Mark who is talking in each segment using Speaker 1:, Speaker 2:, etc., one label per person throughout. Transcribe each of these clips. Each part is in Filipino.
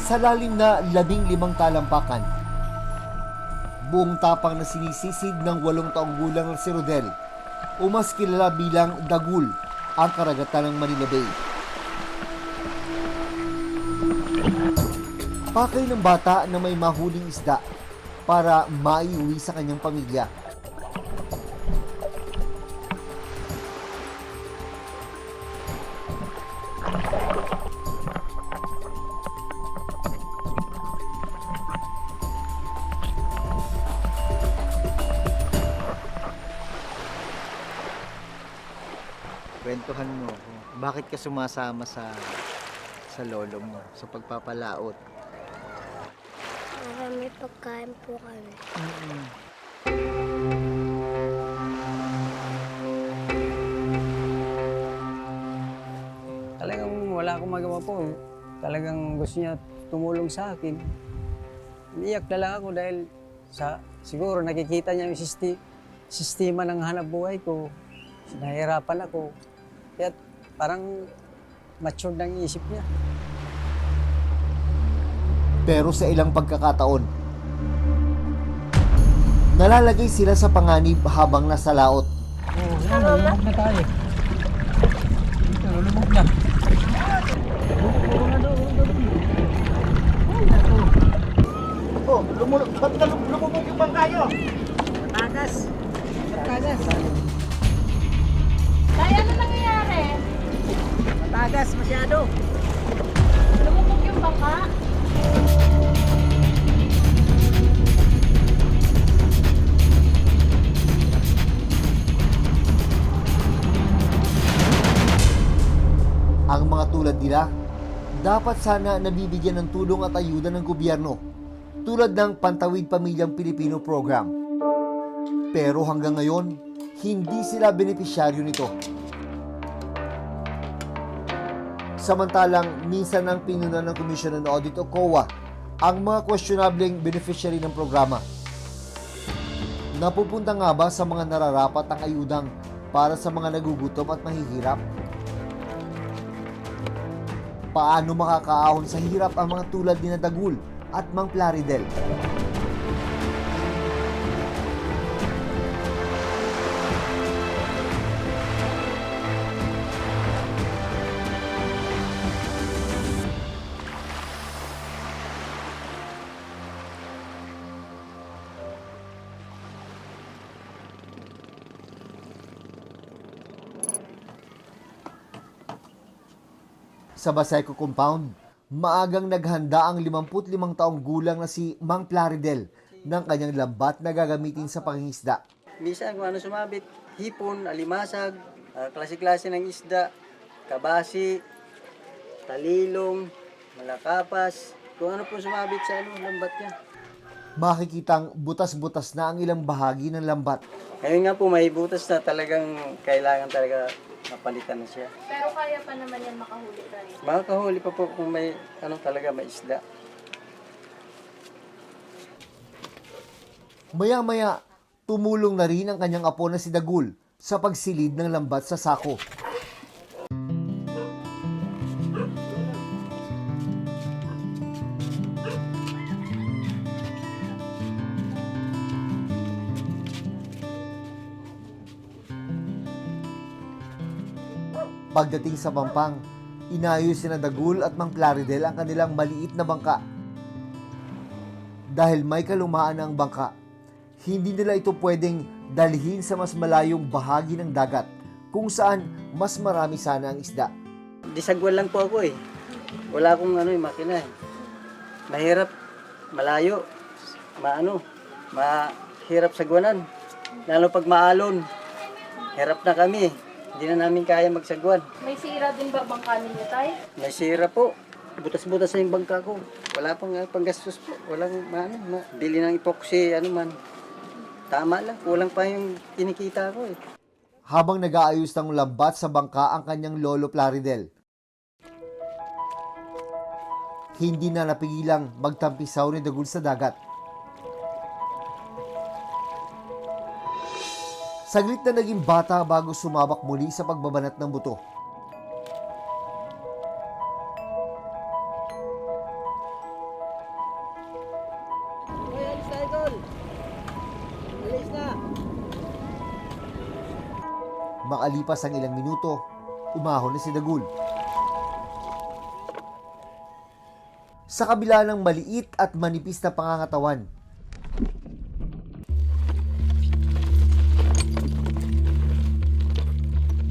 Speaker 1: Sa lalim na 15 talampakan, buong tapang na sinisisid ng 8 taong gulang na si Rodel, o mas kilala bilang Dagul, ang karagatan ng Manila Bay. Pakay ng bata na may mahuling isda para maiuwi sa kanyang pamilya.
Speaker 2: Kwentuhan mo, bakit ka sumasama sa lolo mo, sa pagpapalaot?
Speaker 3: Para may pagkain po kami.
Speaker 4: Talagang wala akong magawa po. Talagang gusto niya tumulong sa akin. Iiyak na lang ako dahil siguro nakikita niya yung sistema ng hanap buhay ko. Nahihirapan ako. Kaya parang matured ng isip niya.
Speaker 1: Pero sa ilang pagkakataon, nalalagay sila sa panganib habang nasa laot.
Speaker 4: Lulubog na tayo. Lulubog na.
Speaker 2: Oh, lumubog yung bangkayo!
Speaker 4: Tagas. Tagas.
Speaker 5: Tay, ano nangyayari?
Speaker 4: Tagas masyado.
Speaker 5: Lumubog yung bangka?
Speaker 1: Ang mga tulad nila, dapat sana nabibigyan ng tulong at ayuda ng gobyerno, tulad ng Pantawid Pamilyang Pilipino Program. Pero hanggang ngayon, hindi sila benepisyaryo nito. Samantalang minsan ang pinunan ng Commission on Audit o COA ang mga questionableng beneficiary ng programa. Napupunta nga ba sa mga nararapat ang ayudang para sa mga nagugutom at mahihirap? Paano makakaahon sa hirap ang mga tulad ni Dagul at Mang Plaridel? Sa Baseco Compound, maagang naghanda ang 55 taong gulang na si Mang Plaridel ng kanyang lambat na gagamitin sa pangingisda.
Speaker 4: Minsan kung ano sumabit, hipon, alimasag, klase-klase ng isda, kabasi, talilong, malakapas, kung ano po sumabit sa lambat niya.
Speaker 1: Makikitang butas-butas na ang ilang bahagi ng lambat.
Speaker 4: Ngayon nga po may butas na talagang kailangan talaga mapalitan na siya.
Speaker 5: Pero kaya pa naman yan makahuli tayo.
Speaker 4: Makakahuli pa po kung may talaga may isda.
Speaker 1: Maya-maya, tumulong na rin ang kanyang apo na si Dagul sa pagsilid ng lambat sa sako. Pagdating sa Pampang, inayos sina Dagul at Mang Plaridel ang kanilang maliit na bangka. Dahil may kalumaan na ang bangka, hindi nila ito pwedeng dalhin sa mas malayong bahagi ng dagat kung saan mas marami sana ang isda.
Speaker 4: Disagwan lang po ako eh. Wala akong makina eh. Mahirap, malayo, mahirap sagwanan. Lalo pag maalon, hirap na kami. Hindi na namin kaya magsagwan.
Speaker 5: May sira din ba bangka ninyo, tay?
Speaker 4: May sira po. Butas-butas na yung bangka ko. Wala pang panggastos po. Walang bili ng epoxy, man. Tama lang. Kulang pa yung kinikita ko eh.
Speaker 1: Habang nag-aayos ng lambat sa bangka ang kanyang lolo Plaridel, hindi na napigilang magtampisaw ni Dagul sa dagat. Saglit na naging bata bago sumabak muli sa pagbabanat ng buto. Makalipas ang ilang minuto, umahon na si Dagul. Sa kabila ng maliit at manipis na pangangatawan,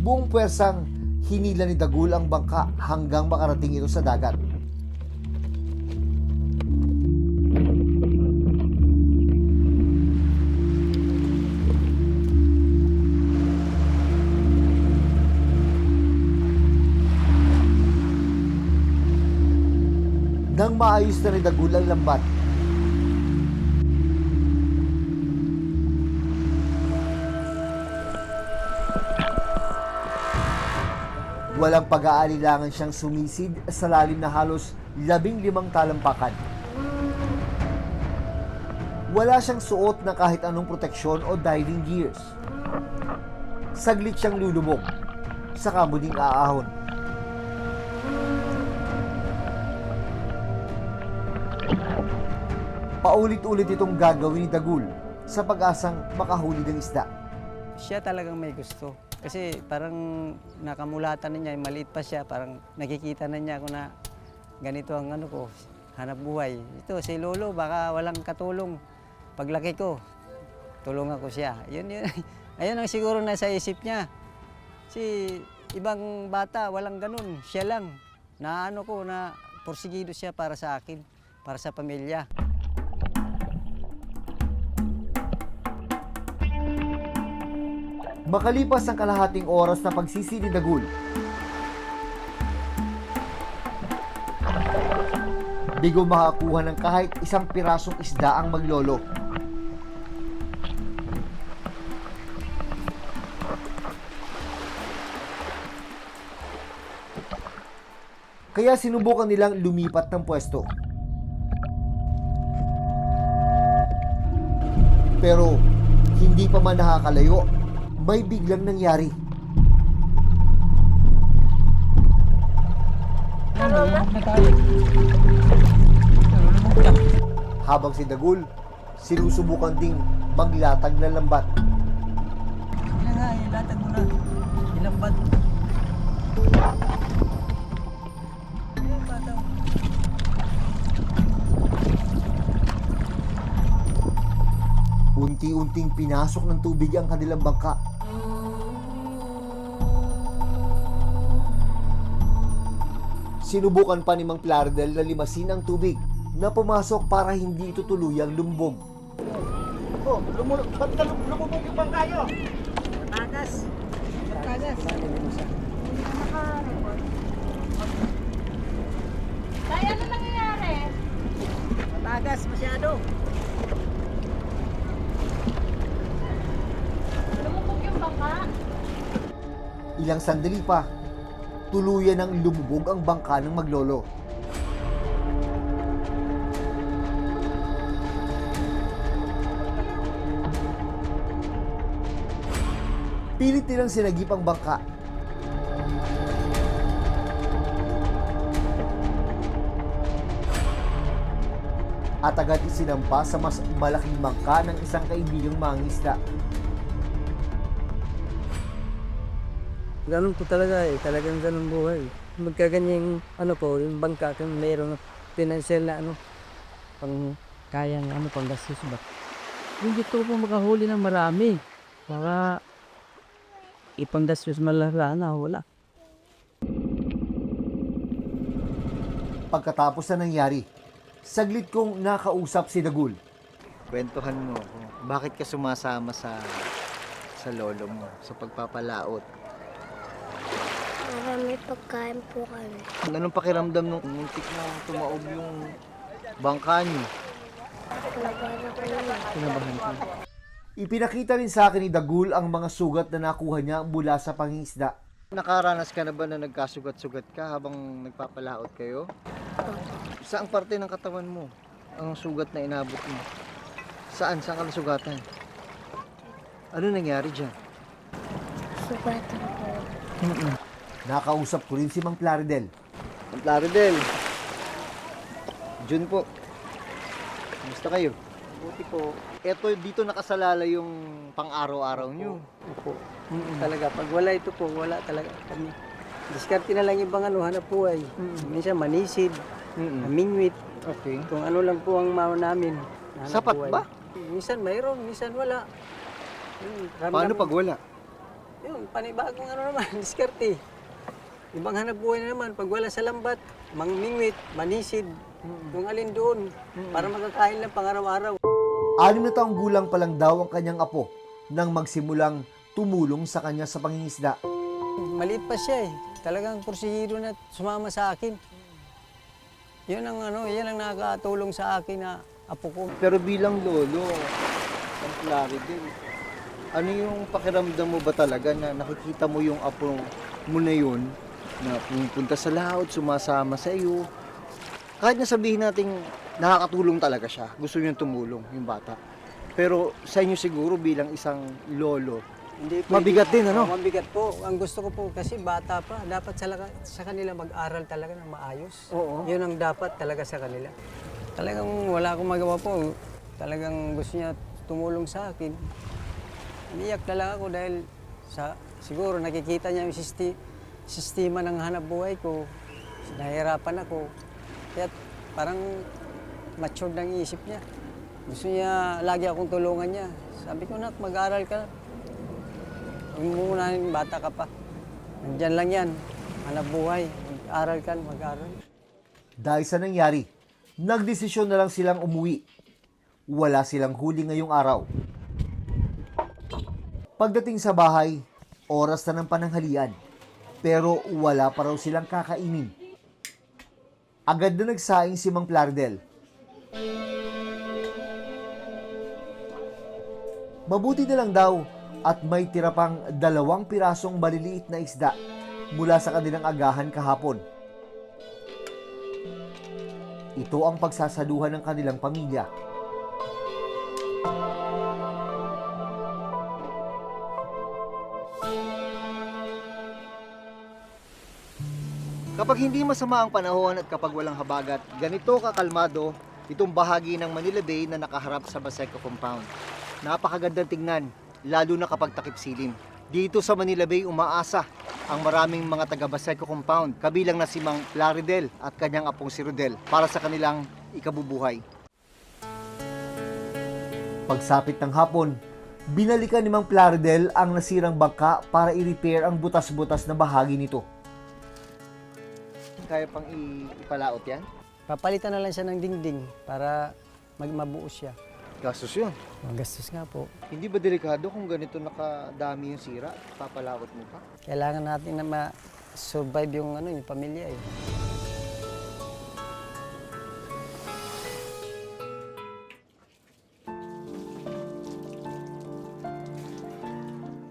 Speaker 1: buong pwersang hinila ni Dagul ang bangka hanggang makarating ito sa dagat. Nang maayos na ni Dagul ang lambat, walang pag-aalilangan siyang sumisid sa lalim na halos 15 talampakan. Wala siyang suot na kahit anong proteksyon o diving gears. Saglit siyang lulubog, saka muling aahon. Paulit-ulit itong gagawin ni Dagul sa pag-asang makahuli ng isda.
Speaker 4: Siya talagang may gusto. Kasi parang nakamulatan na niya, maliit pa siya, parang nakikita na niya kung na ganito ang ano ko, hanap buhay. Ito, si Lolo, baka walang katulong. Paglaki ko, tulungan ko siya. Yun. Ayun ang siguro nasa isip niya. Si ibang bata, walang ganun. Siya lang. Na ano ko, na porsigido siya para sa akin, para sa pamilya.
Speaker 1: Makalipas ang kalahating oras na pagsisi ni Dagul, bigo makakuha ng kahit isang pirasong isda ang maglolo. Kaya sinubukan nilang lumipat ng pwesto. Pero hindi pa man nakakalayo, may biglang nangyari. Habang si Dagul, sinusubukan ding maglatag ng lambat.
Speaker 4: Yan nga, ilatag mo na. Ilambat.
Speaker 1: Unti-unting pinasok ng tubig ang kanilang bangka. Sinubukan pa ni Mang Plaridel na limasin ang tubig na pumasok para hindi ito tuluyang lumbog.
Speaker 2: Oh, lumubog yung bangkayo.
Speaker 4: Tagas. Tagas.
Speaker 5: Tay, ano nangyayari?
Speaker 4: Tagas masyado.
Speaker 5: Lumubog yung bangka?
Speaker 1: Ilang sandali pa, tuluyan ng lumubog ang bangka ng maglolo. Pilit nilang sinagip ang bangka. At agad isinampa sa mas malaking bangka ng isang kaibigang mangingisda.
Speaker 6: Ganun po talaga talagang ganun buhay. Magkaganyang yung bangka kung mayroong financial na pang kayang pang gastos ba. Hindi ko po makahuli ng marami. Baka ipanggastos malala na wala.
Speaker 1: Pagkatapos na nangyari, saglit kong nakausap si Dagul.
Speaker 2: Kwentuhan mo kung bakit ka sumasama sa lolo mo, sa pagpapalaot.
Speaker 3: Marami pagkain po kami.
Speaker 2: Anong pakiramdam nung muntik na tumaob yung bangka niyo?
Speaker 3: Kinabahan ko naman.
Speaker 2: Kinabahan ko.
Speaker 1: Ipinakita rin sa akin ni Dagul ang mga sugat na nakuha niya mula sa pangingisda.
Speaker 2: Nakaranas ka na ba na nagkasugat-sugat ka habang nagpapalaot kayo? Saang parte ng katawan mo ang sugat na inabot mo? Saan? Saan ka nasugatan? Ano nangyari dyan?
Speaker 3: Sugatan po.
Speaker 1: Nakausap ko rin si Mang Plaridel.
Speaker 2: Ang Plaridel. Jun po. Kumusta kayo? Buti po. Eto, dito nakasalala yung pang-araw-araw nyo.
Speaker 4: Opo. Talaga, pag wala ito po, wala talaga kami. Diskarte na lang ibang ano, hanap buhay. Minsan manisid, mingwit.
Speaker 2: Okay.
Speaker 4: Kung ano lang po ang mama namin. hanap
Speaker 2: Sapat
Speaker 4: buhay.
Speaker 2: ba?
Speaker 4: Minsan mayroon, minsan wala.
Speaker 2: Paano pag wala?
Speaker 4: Yun, panibagong ano naman, diskarte. Ibang hanap buhay na naman, pag wala sa lambat, mangmingwit, manisid, kung alin doon, para makakain lang pang-araw-araw.
Speaker 1: 6 na taong gulang pa lang daw ang kanyang apo nang magsimulang tumulong sa kanya sa pangingisda.
Speaker 4: Maliit pa siya eh. Talagang porsigido na sumama sa akin. Yun ang yan ang nakakatulong sa akin na apo ko.
Speaker 2: Pero bilang lolo, ang Plaridel, ano yung pakiramdam mo ba talaga na nakikita mo yung apo mo na yun, na pumunta sa laot, sumasama sa iyo? Kahit na sabihin natin nakakatulong talaga siya, gusto niyang tumulong yung bata. Pero sa inyo siguro bilang isang lolo,
Speaker 4: Hindi pwede-
Speaker 2: mabigat din, ano?
Speaker 4: Mabigat po. Ang gusto ko po kasi bata pa, dapat sa kanila mag-aral talaga ng maayos.
Speaker 2: Oo.
Speaker 4: Yun ang dapat talaga sa kanila. Talagang wala akong magawa po. Talagang gusto niya tumulong sa akin. Iniyak na lang ako dahil siguro nakikita niya yung sistema ng hanap buhay ko. Nahihirapan ako. Kaya parang matured ng isip niya. Gusto niya lagi akong tulungan niya. Sabi ko, nak, mag-aral ka. Huwag mo muna, bata ka pa. Nandyan lang yan. Hanap buhay. Mag-aral ka, mag-aral.
Speaker 1: Dahil sa nangyari, nagdesisyon na lang silang umuwi. Wala silang huli ngayong araw. Pagdating sa bahay, oras na ng pananghalian. Pero wala pa raw silang kakainin. Agad na nagsaing si Mang Plaridel. Mabuti na lang daw at may tira pang 2 pirasong maliliit na isda mula sa kanilang agahan kahapon. Ito ang pagsasaluhan ng kanilang pamilya.
Speaker 2: Kapag hindi masama ang panahon at kapag walang habagat, ganito kakalmado itong bahagi ng Manila Bay na nakaharap sa Baseco Compound. Napakagandang tingnan, lalo na kapag takip silim. Dito sa Manila Bay umaasa ang maraming mga taga Baseco Compound, kabilang na si Mang Plaridel at kanyang apong si Rodel para sa kanilang ikabubuhay.
Speaker 1: Pagsapit ng hapon, binalikan ni Mang Plaridel ang nasirang bangka para i-repair ang butas-butas na bahagi nito.
Speaker 2: Kaya pang ipalaot yan?
Speaker 4: Papalitan na lang siya ng dingding para mabuo siya.
Speaker 2: Gastos yun.
Speaker 4: Magastos nga po.
Speaker 2: Hindi ba delikado kung ganito nakadami yung sira? Papalaot mo pa?
Speaker 4: Kailangan natin na ma-survive yung pamilya eh.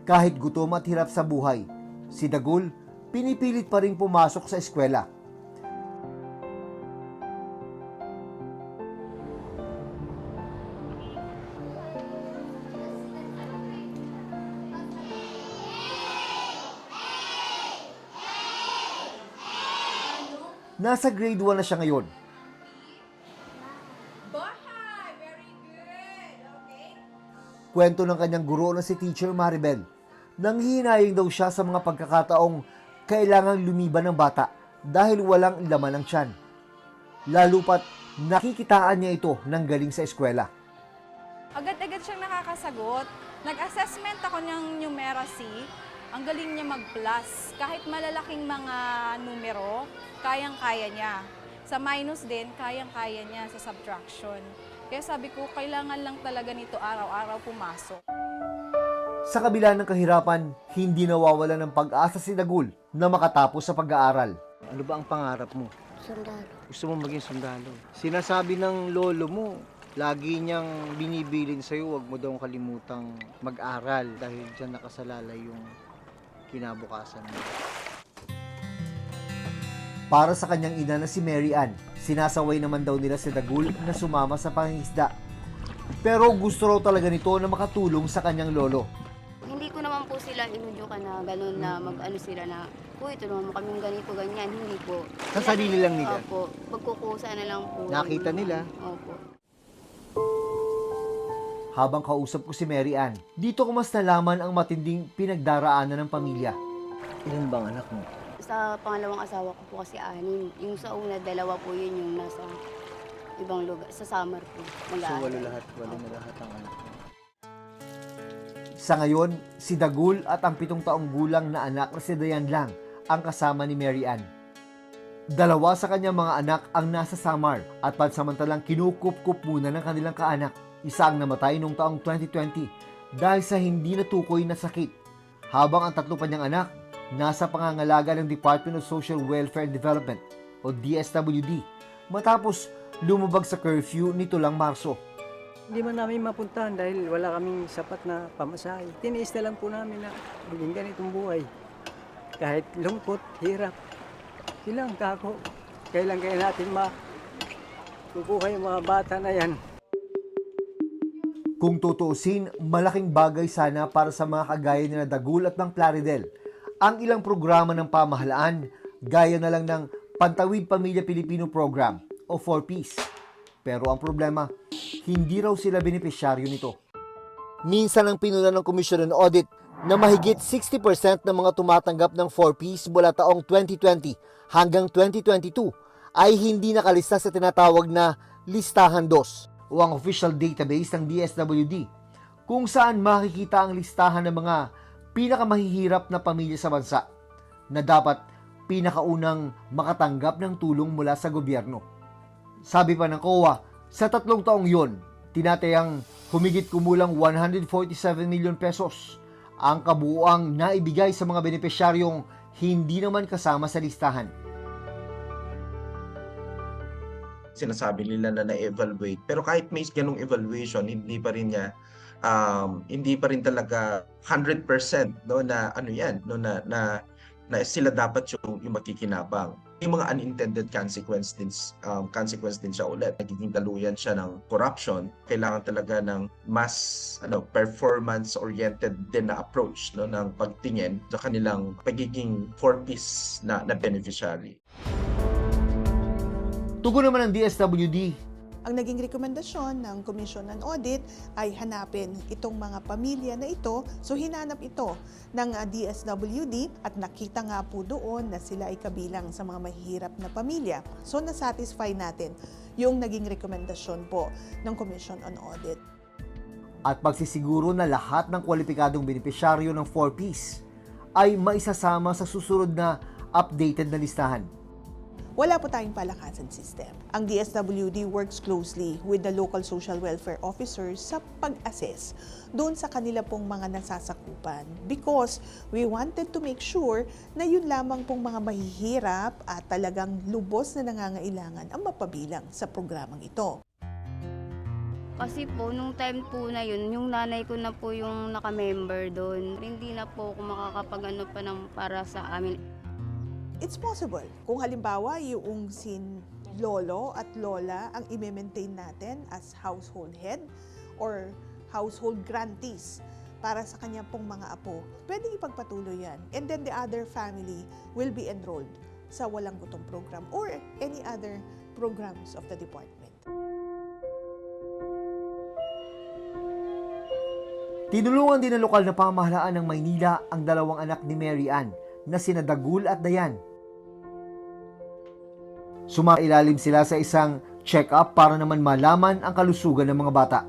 Speaker 1: Kahit gutom at hirap sa buhay, si Dagul pinipilit pa rin pumasok sa eskwela. Nasa grade 1 na siya ngayon.
Speaker 5: Bahay! Very good! Okay?
Speaker 1: Kwento ng kanyang guro na si Teacher Maribel. Nanghihinayang daw siya sa mga pagkakataong kailangang lumiban ng bata dahil walang laman ng tiyan. Lalo pat nakikitaan niya ito ng galing sa eskwela.
Speaker 5: Agad-agad siyang nakakasagot. Nag-assessment ako ng numeracy. Ang galing niya mag-plus. Kahit malalaking mga numero, kayang-kaya niya. Sa minus din, kayang-kaya niya sa subtraction. Kaya sabi ko, kailangan lang talaga nito araw-araw pumasok.
Speaker 1: Sa kabila ng kahirapan, hindi nawawala ng pag-asa si Dagul na makatapos sa pag-aaral.
Speaker 2: Ano ba ang pangarap mo?
Speaker 3: Sundalo.
Speaker 2: Gusto mo maging sundalo. Sinasabi ng lolo mo, lagi niyang binibilin sa'yo, wag mo daw kalimutang mag-aral dahil dyan nakasalalay yung kinabukasan mo.
Speaker 1: Para sa kanyang ina na si Mary Ann, sinasaway naman daw nila si Dagul na sumama sa pangingisda. Pero gusto raw talaga nito na makatulong sa kanyang lolo.
Speaker 7: Hindi ko naman po sila inudyukan na gano'n na mag-ano sila na, uy, tulungan mo kaming ganito, ganyan. Hindi po.
Speaker 2: Sa sarili lang nila?
Speaker 7: Opo. Pagkukusa na lang po.
Speaker 2: Nakita nila?
Speaker 7: Opo.
Speaker 1: habang kausap ko si Mary Ann. Dito ko mas nalaman ang matinding pinagdaraanan ng pamilya.
Speaker 2: Ilan bang anak mo?
Speaker 7: Sa pangalawang asawa ko po kasi 6. Yung sa una, 2 po yun yung nasa ibang lugar. Sa Samar po.
Speaker 2: So, walo na lahat ang anak mo.
Speaker 1: Sa ngayon, si Dagul at ang 7 taong gulang na anak na si Dayan lang ang kasama ni Mary Ann. 2 sa kanyang mga anak ang nasa Samar at pansamantalang kinukup-kup muna ng kanilang kaanak. Isa ang namatay noong taong 2020 dahil sa hindi natukoy na sakit. Habang ang 3 pa niyang anak nasa pangangalaga ng Department of Social Welfare and Development o DSWD matapos lumubag sa curfew nito lang Marso.
Speaker 4: Hindi man namin mapuntahan dahil wala kaming sapat na pamasahe. Tiniis na lang po namin na maging ganitong buhay. Kahit lungkot, hirap. Silang kako. Kailan kaya natin kukuha yung mga bata na yan.
Speaker 1: Kung tutuusin, malaking bagay sana para sa mga kagaya nila Dagul at Mang Plaridel ang ilang programa ng pamahalaan gaya na lang ng Pantawid Pamilya Pilipino Program o 4Ps. Pero ang problema, hindi raw sila benepisyaryo nito. Minsan ang pinuna ng Commission on Audit na mahigit 60% ng mga tumatanggap ng 4Ps mula taong 2020 hanggang 2022 ay hindi nakalista sa tinatawag na Listahan 2 o ang official database ng DSWD kung saan makikita ang listahan ng mga pinakamahihirap na pamilya sa bansa na dapat pinakaunang makatanggap ng tulong mula sa gobyerno. Sabi pa ng COA, sa 3 taong yon, tinatayang humigit kumulang 147 million pesos ang kabuuang naibigay sa mga benepisyaryong hindi naman kasama sa listahan.
Speaker 8: Sinasabi nila na na-evaluate, pero kahit may ganung evaluation, hindi pa rin talaga 100% no na ano yan no na sila dapat yung makikinabang. Yung mga unintended consequence din siya ulit. Nagiging daluyan siya ng corruption. Kailangan talaga ng mas performance oriented din na approach no ng pagtingin sa kanilang pagiging 4Ps na beneficiary.
Speaker 1: Tugon naman ng DSWD.
Speaker 9: Ang naging rekomendasyon ng Commission on Audit ay hanapin itong mga pamilya na ito. So hinanap ito ng DSWD at nakita nga po doon na sila ay kabilang sa mga mahihirap na pamilya. So nasatisfy natin yung naging rekomendasyon po ng Commission on Audit.
Speaker 1: At pagsisiguro na lahat ng kwalipikadong benepisyaryo ng 4Ps ay maisasama sa susunod na updated na listahan.
Speaker 9: Wala po tayong palakasan system. Ang DSWD works closely with the local social welfare officers sa pag-assess doon sa kanila pong mga nasasakupan because we wanted to make sure na yun lamang pong mga mahihirap at talagang lubos na nangangailangan ang mapabilang sa programang ito.
Speaker 7: Kasi po, nung time po na yun, yung nanay ko na po yung naka-member doon. Hindi na po ako makakapag-ano pa para sa amin.
Speaker 9: It's possible. Kung halimbawa yung lolo at lola ang i-maintain natin as household head or household grantees para sa kanya pong mga apo, pwedeng ipagpatuloy yan. And then the other family will be enrolled sa Walang Gutom program or any other programs of the department.
Speaker 1: Tinulungan din ng lokal na pamahalaan ng Maynila ang 2 anak ni Mary Ann na sina Dagul at Dayan. Sumailalim sila sa isang check-up para naman malaman ang kalusugan ng mga bata.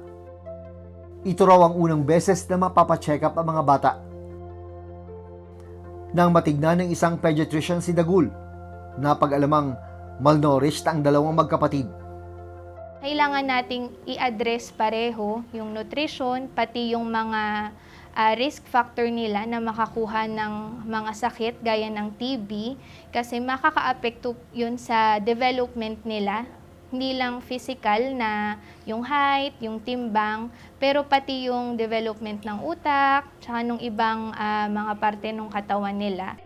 Speaker 1: Ito raw ang unang beses na mapapacheck up ang mga bata. Nang matignan ng isang pediatrician si Dagul, napag-alamang malnourished ang 2 magkapatid.
Speaker 10: Kailangan nating i-address pareho yung nutrition, pati yung mga risk factor nila na makakuha ng mga sakit gaya ng TB kasi makaka-apekto yun sa development nila. Hindi lang physical na yung height, yung timbang, pero pati yung development ng utak, tsaka nung ibang mga parte ng katawan nila.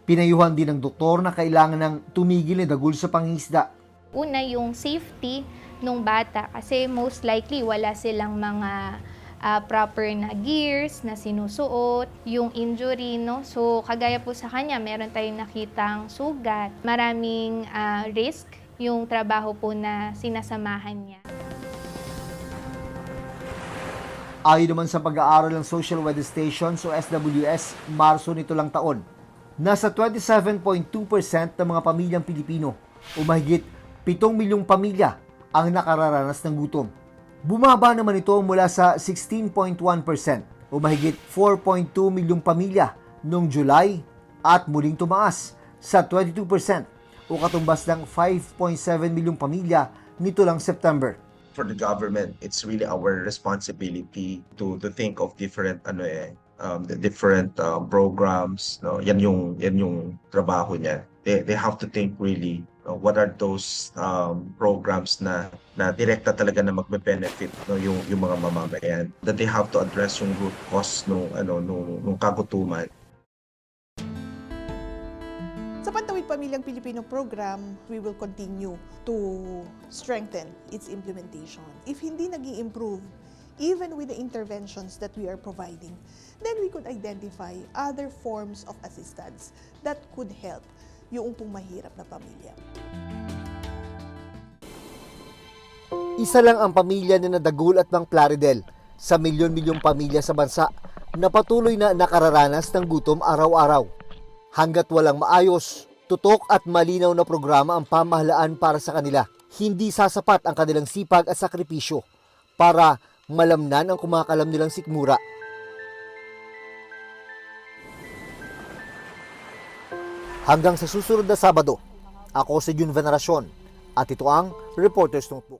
Speaker 1: Pinayuhan din ng doktor na kailangan ng tumigil ni Dagul sa pangingisda.
Speaker 10: Una, yung safety ng bata kasi most likely wala silang mga proper na gears na sinusuot, yung injury, no? So, kagaya po sa kanya, meron tayong nakitang sugat. Maraming risk yung trabaho po na sinasamahan niya.
Speaker 1: Ayon naman sa pag-aaral ng Social Weather Stations o SWS, Marso nito lang taon, nasa 27.2% ng mga pamilyang Pilipino o mahigit 7 milyong pamilya ang nakararanas ng gutom. Bumaba naman ito mula sa 16.1% o mahigit 4.2 milyong pamilya noong July at muling tumaas sa 22% o katumbas ng 5.7 milyong pamilya nito lang September.
Speaker 8: For the government, it's really our responsibility to think of different the different programs, no? Yan yung trabaho niya. They have to think really what are those programs na direkta talaga na magbe-benefit, no, yung mga mamamayan, that they have to address yung root cause nung kagutuman.
Speaker 9: Sa Pantawid Pamilyang Pilipino program, we will continue to strengthen its implementation. If hindi nag-i-improve, even with the interventions that we are providing, then we could identify other forms of assistance that could help yung pong mahirap na pamilya.
Speaker 1: Isa lang ang pamilya ni Dagul at Mang Plaridel sa milyon-milyong pamilya sa bansa na patuloy na nakararanas ng gutom araw-araw. Hanggat walang maayos, tutok at malinaw na programa ang pamahalaan para sa kanila, hindi sasapat ang kanilang sipag at sakripisyo para malamnan ang kumakalam nilang sikmura. Hanggang sa susunod na Sabado, ako si Jun Veneracion at ito ang Reporter's Notebook.